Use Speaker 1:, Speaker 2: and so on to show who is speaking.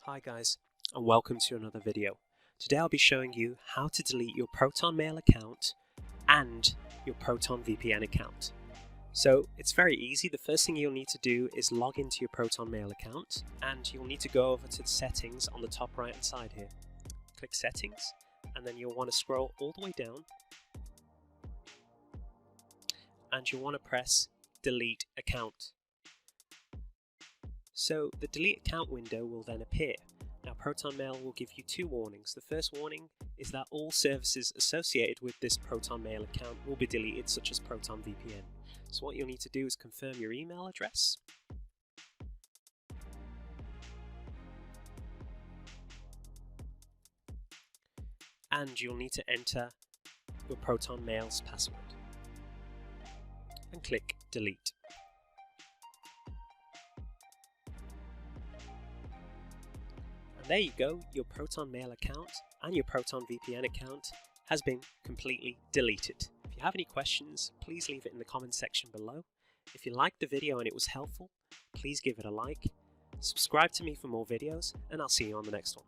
Speaker 1: Hi guys, and welcome to another video. Today I'll be showing you how to delete your ProtonMail account and your ProtonVPN account. So it's very easy. The first thing you'll need to do is log into your ProtonMail account, and you'll need to go over to the settings on the top right hand side here. Click settings, and then you'll want to scroll all the way down, and you'll want to press delete account. So the delete account window will then appear. Now ProtonMail will give you two warnings. The first warning is that all services associated with this ProtonMail account will be deleted, such as ProtonVPN. So what you'll need to do is confirm your email address. And you'll need to enter your ProtonMail's password. And click delete. And there you go, your ProtonMail account and your ProtonVPN account has been completely deleted. If you have any questions, please leave it in the comment section below. If you liked the video and it was helpful, please give it a like, subscribe to me for more videos, and I'll see you on the next one.